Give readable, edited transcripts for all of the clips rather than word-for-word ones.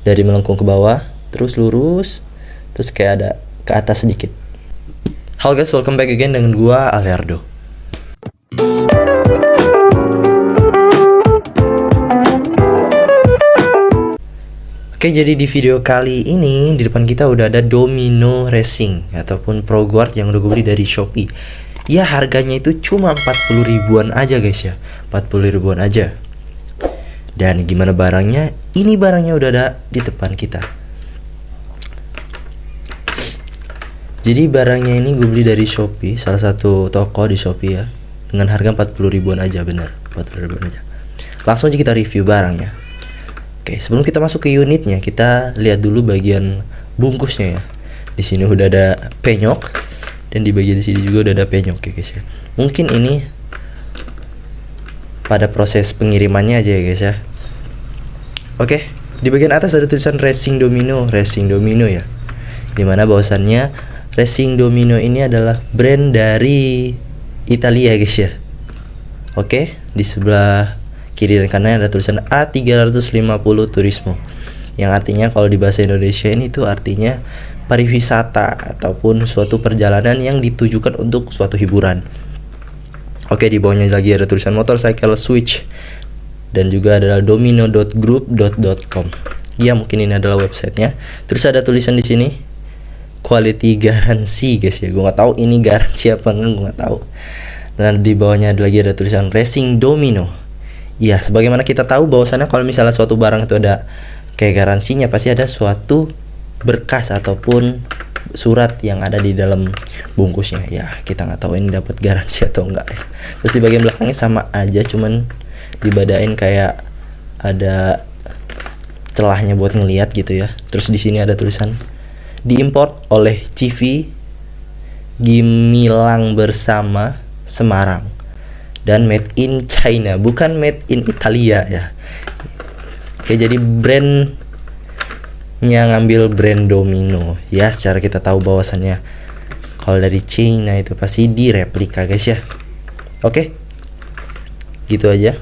dari melengkung ke bawah, terus lurus, terus kayak ada ke atas sedikit. Halo guys, welcome back again dengan gua Alerdo. Oke, jadi di video kali ini di depan kita udah ada Domino Racing ataupun Pro Guard yang udah gue beli dari Shopee. Ya, harganya itu cuma 40 ribuan aja guys ya. 40 ribuan aja. Dan gimana barangnya? Ini barangnya udah ada di depan kita. Jadi barangnya ini gue beli dari Shopee, salah satu toko di Shopee ya, dengan harga 40 ribuan aja, bener 40 ribuan aja. Langsung aja kita review barangnya. Oke, sebelum kita masuk ke unitnya, kita lihat dulu bagian bungkusnya ya. Di sini udah ada penyok dan di bagian sini juga udah ada penyok ya guys ya. Mungkin ini pada proses pengirimannya aja ya guys ya. Oke, di bagian atas ada tulisan Racing Domino ya. Dimana bahwasannya Racing Domino ini adalah brand dari Italia guys ya. Oke, di sebelah kiri dan kanan ada tulisan A350 Turismo, yang artinya kalau di bahasa Indonesia ini tuh artinya pariwisata ataupun suatu perjalanan yang ditujukan untuk suatu hiburan. Oke, di bawahnya lagi ada tulisan Motorcycle Switch dan juga adalah domino.group.com. Ya, mungkin ini adalah websitenya. Terus ada tulisan di sini quality garansi guys ya. Gue nggak tahu ini garansi apa enggak, gue nggak tahu. Dan di bawahnya lagi ada tulisan Racing Domino. Ya, sebagaimana kita tahu bahwasannya kalau misalnya suatu barang itu ada kayak garansinya, pasti ada suatu berkas ataupun surat yang ada di dalam bungkusnya. Ya, kita nggak tahu ini dapat garansi atau enggak ya. Terus di bagian belakangnya sama aja, cuman dibadain kayak ada celahnya buat ngelihat gitu ya. Terus di sini ada tulisan diimport oleh CV Gimilang bersama Semarang dan made in China, bukan made in Italia ya. Oke, jadi brandnya ngambil brand Domino ya. Secara kita tahu bahwasannya kalau dari China itu pasti direplika guys ya. Oke, gitu aja.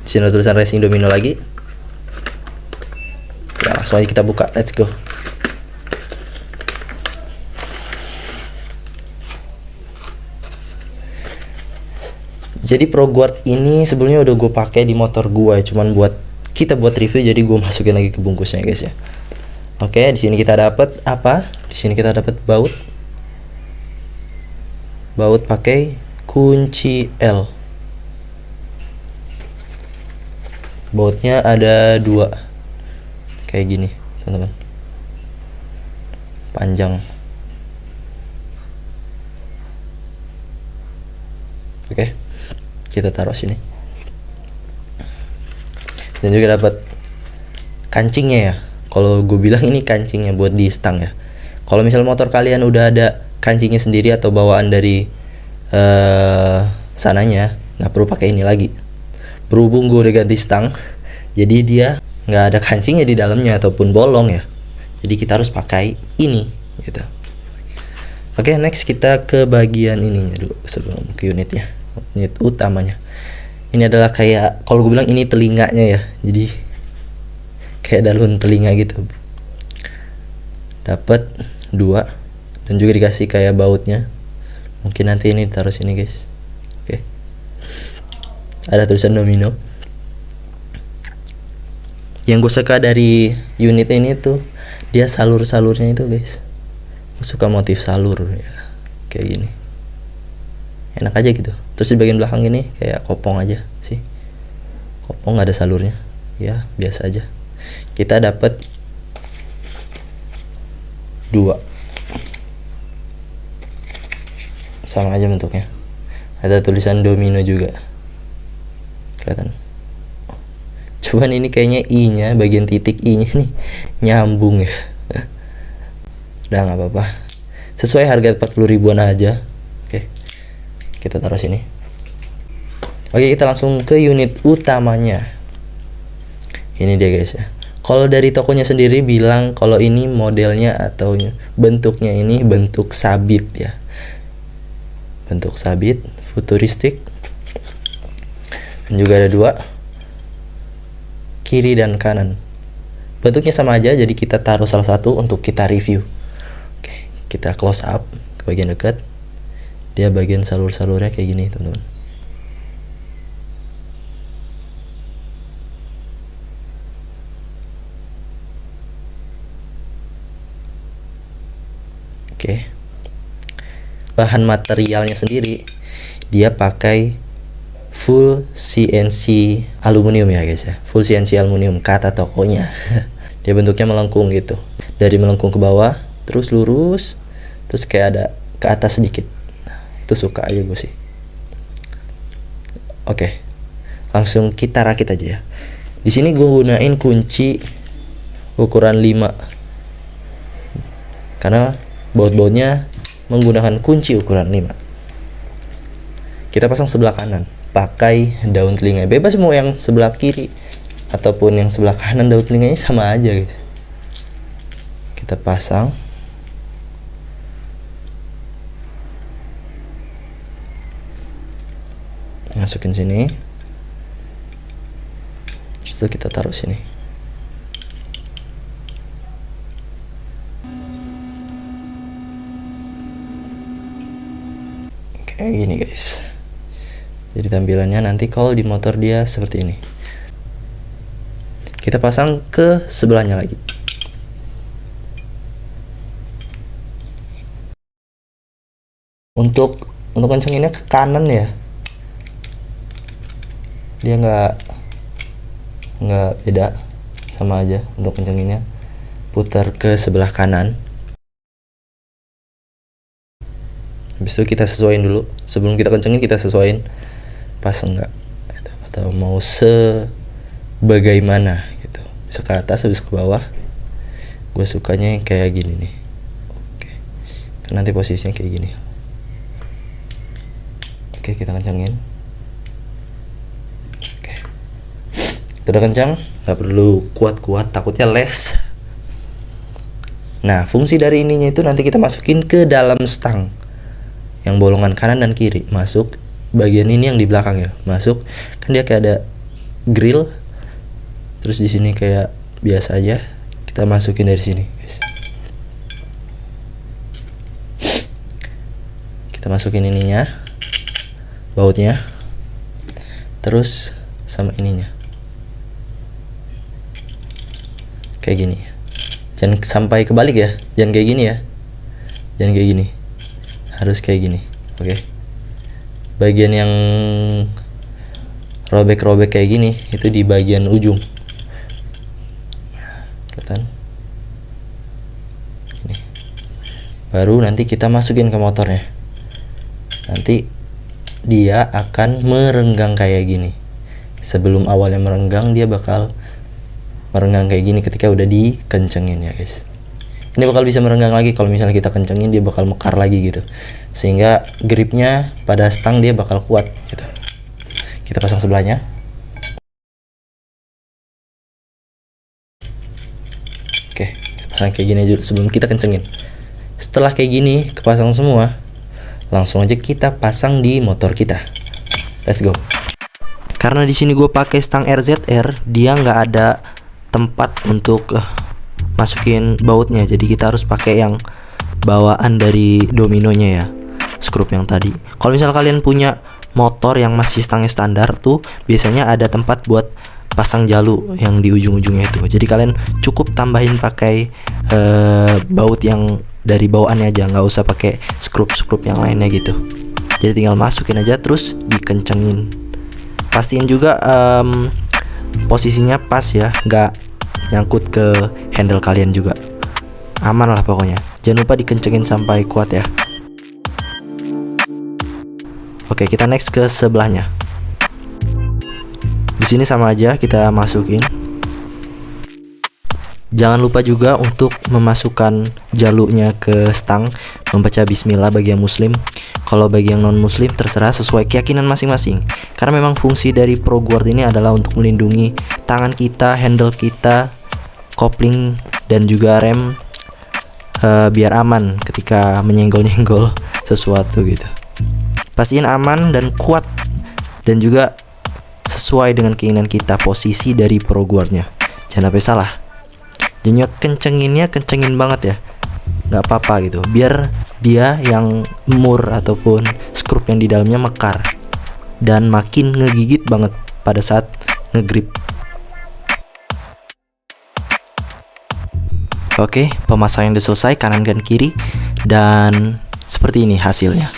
Di sini ada tulisan Racing Domino lagi. Ya, langsung aja kita buka, let's go. Jadi Pro Guard ini sebelumnya udah gue pakai di motor gue, cuman buat review, jadi gue masukin lagi ke bungkusnya guys ya. Oke, di sini kita dapat apa? Di sini kita dapat baut pakai kunci L. Bautnya ada 2 kayak gini teman-teman, panjang. Oke, kita taruh sini. Dan juga dapat kancingnya ya. Kalau gue bilang ini kancingnya buat di stang ya. Kalau misal motor kalian udah ada kancingnya sendiri atau bawaan dari sananya, nggak perlu pakai ini lagi. Berhubung gue udah ganti stang, jadi dia nggak ada kancingnya di dalamnya ataupun bolong ya. Jadi kita harus pakai ini gitu. Oke, next kita ke bagian ininya dulu sebelum ke unitnya. Unit utamanya ini adalah kayak, kalau gue bilang ini telinganya ya, jadi kayak daun telinga gitu. Dapat 2 dan juga dikasih kayak bautnya. Mungkin nanti ini taruh sini guys. Oke, ada tulisan Domino. Yang gue suka dari unit ini tuh dia salurnya itu guys. Gue suka motif salur ya, kayak gini, enak aja gitu. Terus di bagian belakang ini kayak kopong aja sih, kopong nggak ada salurnya ya, biasa aja. Kita dapat 2 sama aja bentuknya. Ada tulisan Domino juga, kelihatan. Cuman ini kayaknya I nya, bagian titik I nya nih nyambung ya. Udah nggak apa-apa, sesuai harga 40 ribuan aja. Oke, kita taruh sini. Oke, kita langsung ke unit utamanya. Ini dia guys ya. Kalau dari tokonya sendiri bilang kalau ini modelnya atau bentuknya ini bentuk sabit ya. Bentuk sabit, futuristik. Dan juga ada 2, kiri dan kanan. bentuknya sama aja, jadi kita taruh salah satu untuk kita review. Oke, kita close up ke bagian dekat. Dia bagian salur-salurnya kayak gini, teman-teman. Oke. Bahan materialnya sendiri dia pakai full CNC aluminium ya guys ya, full CNC aluminium kata tokonya. Dia bentuknya melengkung gitu, dari melengkung ke bawah terus lurus, terus kayak ada ke atas sedikit. Nah, itu suka aja gue sih. Oke, langsung kita rakit aja ya. Di sini gue gunain kunci ukuran 5 karena baut-bautnya menggunakan kunci ukuran 5. Kita pasang sebelah kanan pakai daun telinga, bebas mau yang sebelah kiri ataupun yang sebelah kanan, daun telinganya sama aja guys. Kita pasang, masukin sini, terus kita taruh sini. Kayak gini guys. Jadi tampilannya nanti kalau di motor dia seperti ini. Kita pasang ke sebelahnya lagi. Untuk kencenginnya ke kanan ya. Dia nggak beda, sama aja. Untuk kencenginnya putar ke sebelah kanan. Habis itu kita sesuaiin dulu. Sebelum kita kencengin kita sesuaiin pas enggak atau mau sebagaimana gitu, bisa ke atas habis ke bawah. Gue sukanya yang kayak gini nih. Oke, kan nanti posisinya kayak gini. Oke, kita kencengin. Oke, udah kencang, nggak perlu kuat-kuat, takutnya les. Nah, fungsi dari ininya itu nanti kita masukin ke dalam stang yang bolongan kanan dan kiri. Masuk bagian ini yang di belakang ya, masuk kan dia kayak ada grill, terus di sini kayak biasa aja, kita masukin dari sini guys. Kita masukin ininya, bautnya, terus sama ininya kayak gini. Jangan sampai kebalik ya, jangan kayak gini ya, jangan kayak gini, harus kayak gini. Oke, bagian yang robek-robek kayak gini itu di bagian ujung. Kelihatan? Ini. Baru nanti kita masukin ke motornya. Nanti dia akan merenggang kayak gini. Sebelum awalnya merenggang, dia bakal merenggang kayak gini ketika udah dikencengin ya guys. Ini bakal bisa merenggang lagi kalau misalnya kita kencengin, dia bakal mekar lagi gitu, sehingga gripnya pada stang dia bakal kuat gitu. Kita pasang sebelahnya. Oke, kita pasang kayak gini aja sebelum kita kencengin. Setelah kayak gini kepasang semua, langsung aja kita pasang di motor kita. Let's go. Karena di sini gue pakai stang RZR, dia nggak ada tempat untuk masukin bautnya, jadi kita harus pakai yang bawaan dari dominonya ya, skrup yang tadi. Kalau misalnya kalian punya motor yang masih stangnya standar tuh, biasanya ada tempat buat pasang jalu yang di ujung-ujungnya itu. Jadi kalian cukup tambahin pakai baut yang dari bawaannya aja, nggak usah pakai skrup-skrup yang lainnya gitu. Jadi tinggal masukin aja terus dikencengin. Pastiin juga posisinya pas ya, nggak nyangkut ke handle kalian juga. Aman lah pokoknya. Jangan lupa dikencengin sampai kuat ya. Oke, kita next ke sebelahnya. Di sini sama aja kita masukin. Jangan lupa juga untuk memasukkan jalurnya ke stang, membaca bismillah bagi yang muslim. Kalau bagi yang non muslim terserah, sesuai keyakinan masing-masing. Karena memang fungsi dari Pro Guard ini adalah untuk melindungi tangan kita, handle kita, kopling dan juga rem, biar aman ketika menyenggol-nyenggol sesuatu gitu. Pastiin aman dan kuat, dan juga sesuai dengan keinginan kita posisi dari Pro Guardnya. Jangan sampai salah. Jadinya kencengin banget ya, nggak apa-apa gitu, biar dia yang mur ataupun skrup yang di dalamnya mekar dan makin ngegigit banget pada saat ngegrip. Oke, pemasangan udah selesai kanan dan kiri, dan seperti ini hasilnya.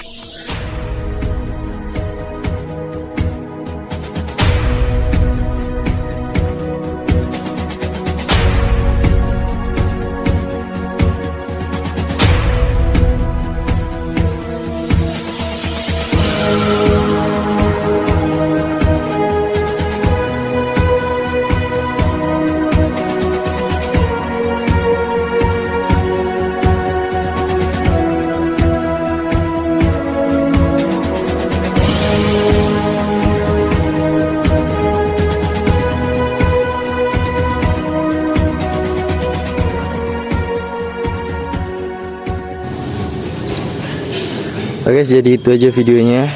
Oke, jadi itu aja videonya.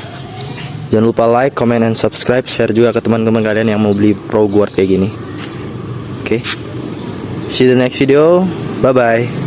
Jangan lupa like, comment, and subscribe. Share juga ke teman-teman kalian yang mau beli pro guard kayak gini. Oke, see you the next video. Bye bye.